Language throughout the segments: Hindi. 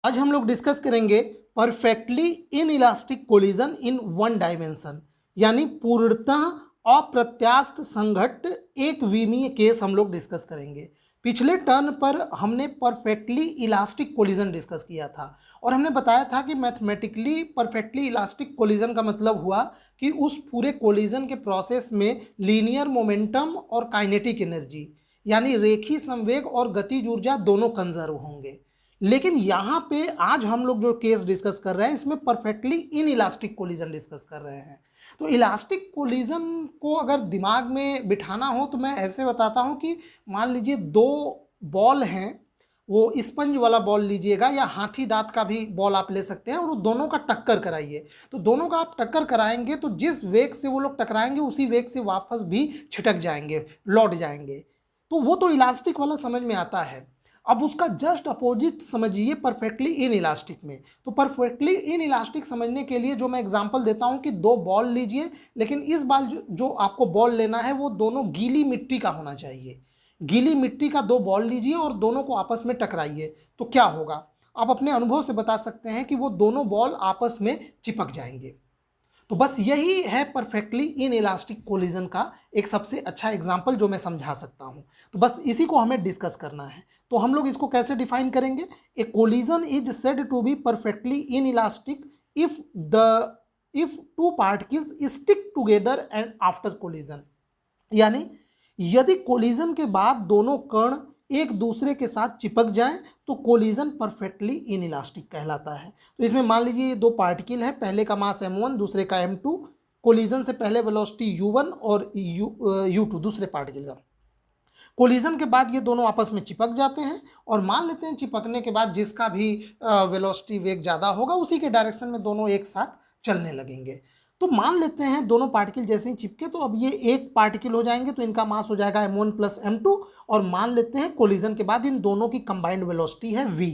आज हम लोग डिस्कस करेंगे perfectly in elastic collision in one dimension, यानी पूर्णतः अप्रत्यास्थ संघट्ट एक विमीय केस हम लोग डिस्कस करेंगे। पिछले टर्न पर हमने परफेक्टली इलास्टिक कोलिजन डिस्कस किया था और हमने बताया था कि मैथमेटिकली परफेक्टली इलास्टिक कोलिजन का मतलब हुआ कि उस पूरे कोलिजन के प्रोसेस में लीनियर मोमेंटम और काइनेटिक एनर्जी यानी रेखीय संवेग और गतिज ऊर्जा दोनों कंजर्व होंगे। लेकिन यहाँ पे आज हम लोग जो केस डिस्कस कर रहे हैं इसमें perfectly in elastic collision discuss कर रहे हैं। तो इलास्टिक कोलिजन को अगर दिमाग में बिठाना हो तो मैं ऐसे बताता हूँ कि मान लीजिए दो बॉल हैं, वो स्पंज वाला बॉल लीजिएगा या हाथी दांत का भी बॉल आप ले सकते हैं और वो दोनों का टक्कर कराइए। तो दोनों का आप टक्कर कराएंगे तो जिस वेग से वो लोग टकराएंगे उसी वेग से वापस भी छिटक जाएंगे, लौट जाएंगे। तो वो तो इलास्टिक वाला समझ में आता है। अब उसका जस्ट अपोजिट समझिए परफेक्टली इन इलास्टिक में। तो परफेक्टली इन इलास्टिक समझने के लिए जो मैं एग्जांपल देता हूं कि दो बॉल लीजिए, लेकिन इस बार जो आपको बॉल लेना है वो दोनों गीली मिट्टी का होना चाहिए। गीली मिट्टी का दो बॉल लीजिए और दोनों को आपस में टकराइए, तो क्या होगा आप अपने अनुभव से बता सकते हैं कि वो दोनों बॉल आपस में चिपक जाएंगे। तो बस यही है परफेक्टली इन इलास्टिक कोलिजन का एक सबसे अच्छा एग्जाम्पल जो मैं समझा सकता हूं। तो बस इसी को हमें डिस्कस करना है। तो हम लोग इसको कैसे डिफाइन करेंगे? A collision is said to be perfectly inelastic if two particles stick together and after collision, यानी यदि कोलिजन के बाद दोनों कण एक दूसरे के साथ चिपक जाएं तो कोलिजन परफेक्टली इन इलास्टिक कहलाता है। तो इसमें मान लीजिए ये दो पार्टिकल है, पहले का मास m1 दूसरे का m2, कोलिजन से पहले वेलोसिटी u1 और u2 दूसरे पार्टिकल का। कोलिजन के बाद ये दोनों आपस में चिपक जाते हैं और मान लेते हैं चिपकने के बाद जिसका भी वेलोसिटी वेग ज़्यादा होगा उसी के डायरेक्शन में दोनों एक साथ चलने लगेंगे। तो मान लेते हैं दोनों पार्टिकल जैसे ही चिपके तो अब ये एक पार्टिकल हो जाएंगे तो इनका मास हो जाएगा m1 प्लस m2, और मान लेते हैं कोलिजन के बाद इन दोनों की कंबाइंड वेलोसिटी है v।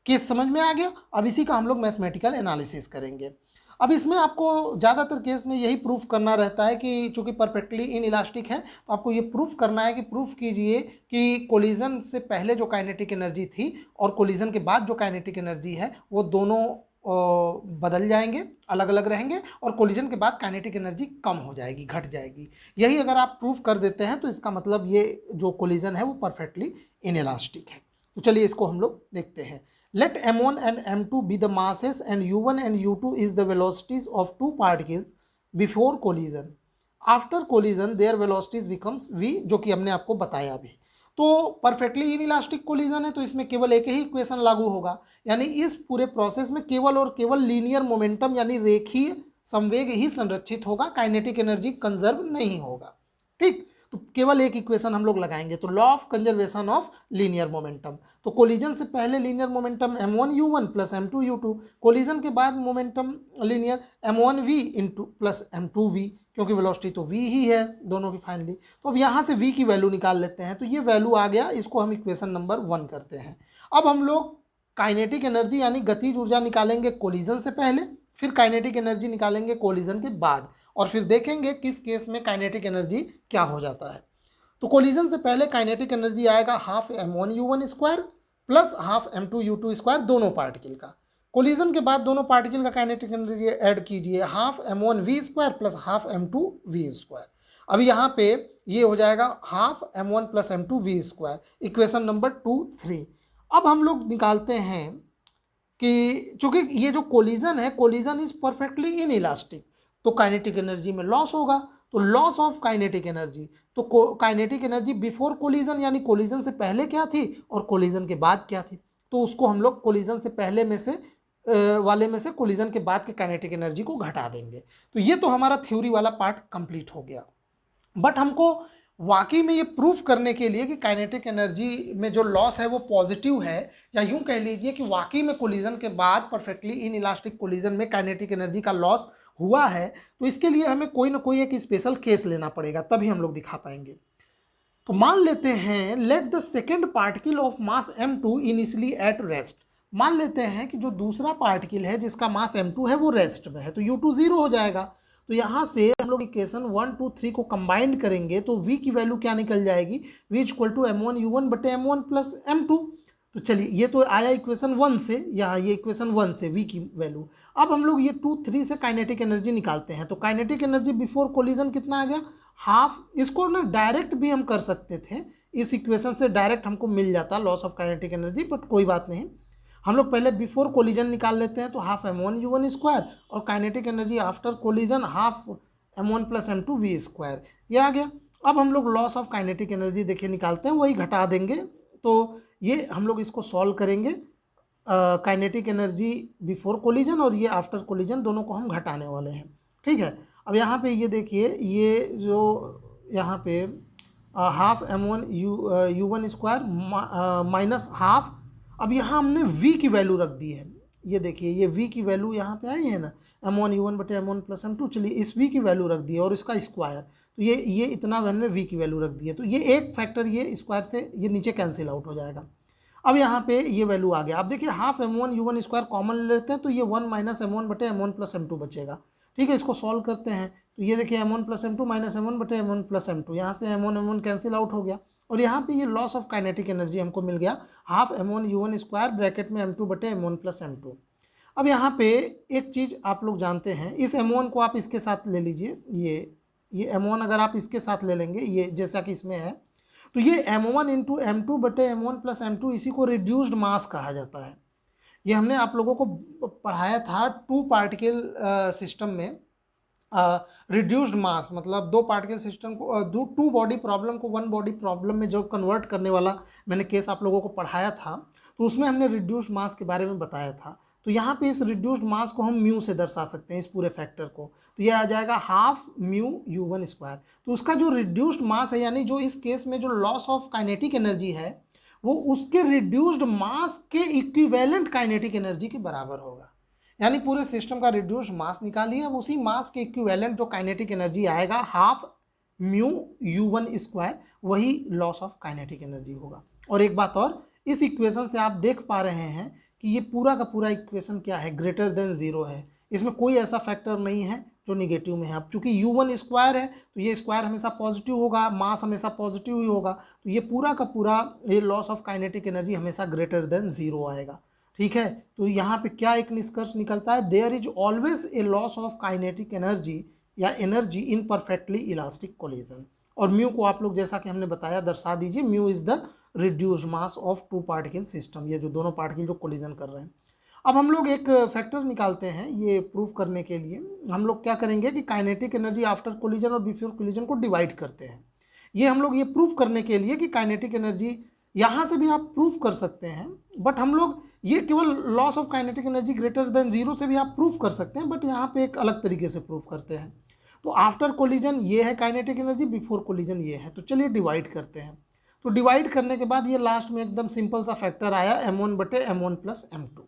केस समझ में आ गया? अब इसी का हम लोग मैथमेटिकल एनालिसिस करेंगे। अब इसमें आपको ज़्यादातर केस में यही प्रूफ करना रहता है कि चूंकि परफेक्टली इन इलास्टिक है तो आपको ये प्रूफ करना है कि प्रूफ कीजिए कि कोलिजन से पहले जो काइनेटिक एनर्जी थी और कोलिजन के बाद जो काइनेटिक एनर्जी है वो दोनों बदल जाएंगे, अलग अलग रहेंगे, और कोलिजन के बाद काइनेटिक एनर्जी कम हो जाएगी, घट जाएगी। यही अगर आप प्रूफ कर देते हैं तो इसका मतलब ये जो कोलिजन है वो परफेक्टली इन इलास्टिक है। तो चलिए इसको हम लोग देखते हैं। Let m1 and m2 be the masses and u1 and u2 is the velocities of two particles before collision. After collision their velocities becomes v, जो कि हमने आपको बताया भी। तो परफेक्टली इन इलास्टिक कोलिजन है तो इसमें केवल एक ही इक्वेशन लागू होगा, यानी इस पूरे प्रोसेस में केवल और केवल लीनियर मोमेंटम यानी रेखीय संवेग ही संरक्षित होगा, काइनेटिक एनर्जी कंजर्व नहीं होगा। ठीक, तो केवल एक इक्वेशन हम लोग लगाएंगे, तो law of conservation of linear momentum. तो कोलिजन से पहले linear momentum m1 u1 plus m2 u2, collision के बाद momentum linear m1 v into plus m2 v, क्योंकि वेलोसिटी तो v ही है दोनों की फाइनली। तो अब यहाँ से v की वैल्यू निकाल लेते हैं, तो ये वैल्यू आ गया, इसको हम इक्वेशन नंबर 1 करते हैं। अब हम लोग काइनेटिक एनर्जी यानी गतिज ऊर्जा निकालेंगे कोलिजन से पहले, फिर काइनेटिक एनर्जी निकालेंगे कोलिजन के बाद, और फिर देखेंगे किस केस में काइनेटिक एनर्जी क्या हो जाता है। तो कोलिजन से पहले काइनेटिक एनर्जी आएगा half m1 u1 square plus half m2 u2 square दोनों पार्टिकल का। कोलिजन के बाद दोनों पार्टिकल का काइनेटिक एनर्जी ऐड कीजिए, half m1 v square plus half m2 v square. अब यहाँ पे ये हो जाएगा half m1 plus m2 v square, equation number 2 3। अब हम लोग निकालते हैं कि चूंकि ये जो कोलिजन है, collision is perfectly in elastic, तो काइनेटिक एनर्जी में लॉस होगा, तो लॉस ऑफ काइनेटिक एनर्जी, तो काइनेटिक एनर्जी बिफोर कोलिजन यानी कोलिजन से पहले क्या थी और कोलिजन के बाद क्या थी, तो उसको हम लोग कोलिजन से पहले में से वाले में से कोलिजन के बाद के काइनेटिक एनर्जी को घटा देंगे। तो ये तो हमारा थ्योरी वाला पार्ट कंप्लीट हो गया। बट हमको वाकई में ये प्रूफ करने के लिए कि काइनेटिक एनर्जी में जो लॉस है वो पॉजिटिव है, या यूं कह लीजिए कि वाकई में कोलिजन के बाद परफेक्टली इन इलास्टिक कोलिजन में काइनेटिक एनर्जी का लॉस हुआ है, तो इसके लिए हमें कोई ना कोई एक स्पेशल केस लेना पड़ेगा, तभी हम लोग दिखा पाएंगे। तो मान लेते हैं let the second particle of mass m2 initially at rest. मान लेते हैं कि जो दूसरा पार्टिकल है जिसका मास m2 है वो रेस्ट में है, तो u2 0 हो जाएगा। तो यहाँ से हम लोग इक्वेशन 1 2 3 को कंबाइंड करेंगे तो v की वैल्यू क्या निकल जाएगी, v equal to m1 u1 बटे m1 प्लस m2। तो चलिए ये तो आया इक्वेशन 1 से, यहाँ ये इक्वेशन 1 से v की वैल्यू। अब हम लोग ये 2, 3 से काइनेटिक एनर्जी निकालते हैं। तो काइनेटिक एनर्जी बिफोर कोलिजन कितना आ गया, हाफ। इसको ना डायरेक्ट भी हम कर सकते थे, इस इक्वेशन से डायरेक्ट हमको मिल जाता loss of kinetic energy, but कोई बात नहीं, हम लोग पहले बिफोर कोलिजन निकाल लेते हैं। तो हाफ m1u1 स्क्वायर और kinetic energy after collision half m1 plus m2v square, ये आ गया। अब हम लोग लॉस ऑफ काइनेटिक एनर्जी देखिए निकालते हैं, वही घटा देंगे। तो ये हम लोग इसको सॉल्व करेंगे, काइनेटिक एनर्जी बिफोर कोलिजन और ये आफ्टर कोलिजन, दोनों को हम घटाने वाले हैं। ठीक है, अब यहाँ पे ये देखिए, ये जो यहाँ पे half m1u1 square minus half, अब यहाँ हमने v की वैल्यू रख दी है। ये देखिए ये v की वैल्यू यहाँ पे आई है ना, m1u1 बटे m1 प्लस m2। चलिए इस v की वैल्यू रख दी है और इसका स्क्वायर, तो ये इतना मैंने v की वैल्यू रख दी है। तो ये एक फैक्टर ये स्क्वायर से ये नीचे कैंसिल आउट हो जाएगा। अब यहाँ पे ये वैल्यू आ गया। अब देखिए हाफ m1u1 स्क्वायर कॉमन ले लेते हैं, तो ये 1 माइनस m1 बटे m1 प्लस m2 बचेगा। ठीक है, इसको सॉल्व करते हैं। तो ये देखिए m1 plus m2 minus m1 बटे m1 प्लस m2, यहाँ से m1 कैंसिल आउट हो गया। और यहाँ पे ये लॉस ऑफ काइनेटिक एनर्जी हमको मिल गया, हाफ m1u1 स्क्वायर ब्रैकेट में m2 बटे m1 प्लस m2। अब यहाँ पे एक चीज़ आप लोग जानते हैं, इस m1 को आप इसके साथ ले लीजिए, ये m1 अगर आप इसके साथ ले लेंगे, ये जैसा कि इसमें है, तो ये m1 इंटू m2 बटे m1 प्लस m2, इसी को रिड्यूस्ड मास कहा जाता है। ये हमने आप लोगों को पढ़ाया था 2 पार्टिकल सिस्टम में। रिड्यूस्ड मास मतलब 2 पार्टिकल सिस्टम को 2 बॉडी प्रॉब्लम को 1 बॉडी प्रॉब्लम में जो कन्वर्ट करने वाला मैंने केस आप लोगों को पढ़ाया था, तो उसमें हमने रिड्यूस्ड मास के बारे में बताया था। तो यहाँ पे इस रिड्यूस्ड मास को हम म्यू से दर्शा सकते हैं, इस पूरे फैक्टर को। तो ये आ जाएगा हाफ म्यू u1 स्क्वायर। तो उसका जो रिड्यूस्ड मास है, यानी जो इस केस में जो लॉस ऑफ काइनेटिक एनर्जी है, वो उसके रिड्यूस्ड मास के इक्विवेलेंट काइनेटिक एनर्जी के बराबर होगा। यानी पूरे सिस्टम का रिड्यूस्ड मास निकालिए, अब उसी मास के इक्विवेलेंट जो काइनेटिक एनर्जी आएगा हाफ म्यू u1 स्क्वायर, वही लॉस ऑफ काइनेटिक एनर्जी होगा। और एक बात और, इस इक्वेशन से आप देख पा रहे हैं कि ये पूरा का पूरा इक्वेशन क्या है, ग्रेटर देन 0 है। इसमें कोई ऐसा फैक्टर नहीं है जो निगेटिव में है। अब चूंकि u1 स्क्वायर है, तो ये स्क्वायर हमेशा पॉजिटिव होगा, मास हमेशा पॉजिटिव ही होगा, तो ये पूरा का पूरा ये लॉस ऑफ काइनेटिक एनर्जी हमेशा ग्रेटर देन 0 आएगा। ठीक है, तो यहाँ पे क्या एक निष्कर्ष निकलता है, there is always a loss of kinetic energy या energy in perfectly elastic collision. और म्यू को आप लोग जैसा कि हमने बताया दर्शा दीजिए, mu is the reduced mass of 2 particle system, ये जो दोनों पार्टिकल जो कोलिजन कर रहे हैं। अब हम लोग एक फैक्टर निकालते हैं, ये प्रूफ करने के लिए हम लोग क्या करेंगे कि काइनेटिक एनर्जी आफ्टर कोलिजन और बिफोर कोलिजन को डिवाइड करते हैं। ये हम लोग ये प्रूफ करने के लिए कि काइनेटिक एनर्जी यहाँ से भी आप प्रूफ कर सकते हैं, बट हम लोग ये केवल loss of kinetic energy greater than 0 से भी आप प्रूफ कर सकते हैं, बट यहाँ पे एक अलग तरीके से प्रूफ करते हैं। तो आफ्टर कोलिजन ये है काइनेटिक एनर्जी, बिफोर कोलिजन ये है। तो चलिए डिवाइड करते हैं। तो डिवाइड करने के बाद ये लास्ट में एकदम सिंपल सा फैक्टर आया m1 बटे m1 प्लस m2।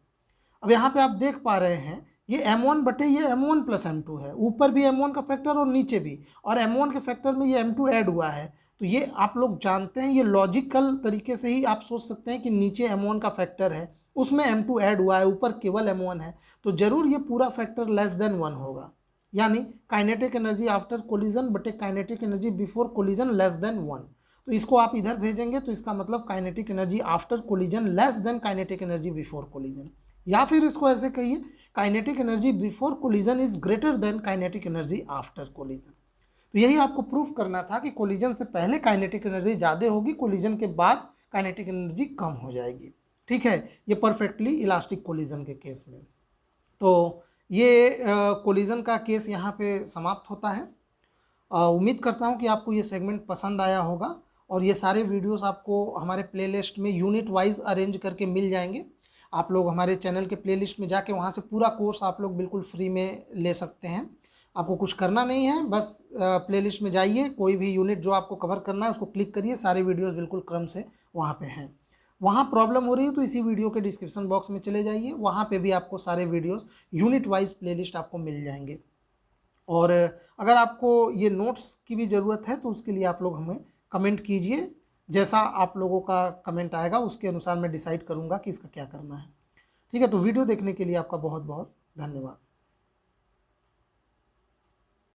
अब यहाँ पे आप देख पा रहे हैं ये m1 बटे ये m1 प्लस m2 है, ऊपर भी m1 का फैक्टर और नीचे भी, और m1 के फैक्टर में ये m2 ऐड हुआ है। तो ये आप लोग जानते हैं, ये लॉजिकल तरीके से ही आप सोच सकते हैं कि नीचे m1 का फैक्टर है, उसमें m2 ऐड हुआ है, ऊपर केवल m1 है, तो जरूर ये पूरा फैक्टर लेस देन 1 होगा। यानी काइनेटिक एनर्जी आफ्टर कोलिजन बटे kinetic energy before collision less than 1। तो इसको आप इधर भेजेंगे तो इसका मतलब kinetic energy after collision less than kinetic energy before collision, या फिर इसको ऐसे कहिए kinetic energy before collision is greater than kinetic energy after collision. तो यही आपको प्रूफ करना था कि कोलिजन से पहले काइनेटिक एनर्जी ज़्यादा होगी, कोलिजन के बाद काइनेटिक एनर्जी कम हो जाएगी। ठीक है, ये परफेक्टली इलास्टिक कोलिजन के केस में। तो ये कोलिजन का केस यहाँ पे समाप्त होता है। उम्मीद करता हूँ कि आपको ये सेगमेंट पसंद आया होगा, और ये सारे वीडियोस आपको हमारे प्लेलिस्ट में यूनिट वाइज अरेंज करके मिल जाएंगे। आप लोग हमारे चैनल के प्लेलिस्ट में जाके वहाँ से पूरा कोर्स आप लोग बिल्कुल फ्री में ले सकते हैं। आपको कुछ करना नहीं है, बस प्लेलिस्ट में जाइए, कोई भी यूनिट जो आपको कवर करना है उसको क्लिक करिए, सारे वीडियोस बिल्कुल क्रम से वहाँ पे हैं। वहाँ प्रॉब्लम हो रही है तो इसी वीडियो के डिस्क्रिप्शन बॉक्स में चले जाइए, वहाँ पे भी आपको सारे वीडियोस यूनिट वाइज प्लेलिस्ट आपको मिल जाएंगे। और अगर आपको ये नोट्स की भी ज़रूरत है तो उसके लिए आप लोग हमें कमेंट कीजिए, जैसा आप लोगों का कमेंट आएगा उसके अनुसार मैं डिसाइड करूँगा कि इसका क्या करना है। ठीक है, तो वीडियो देखने के लिए आपका बहुत बहुत धन्यवाद।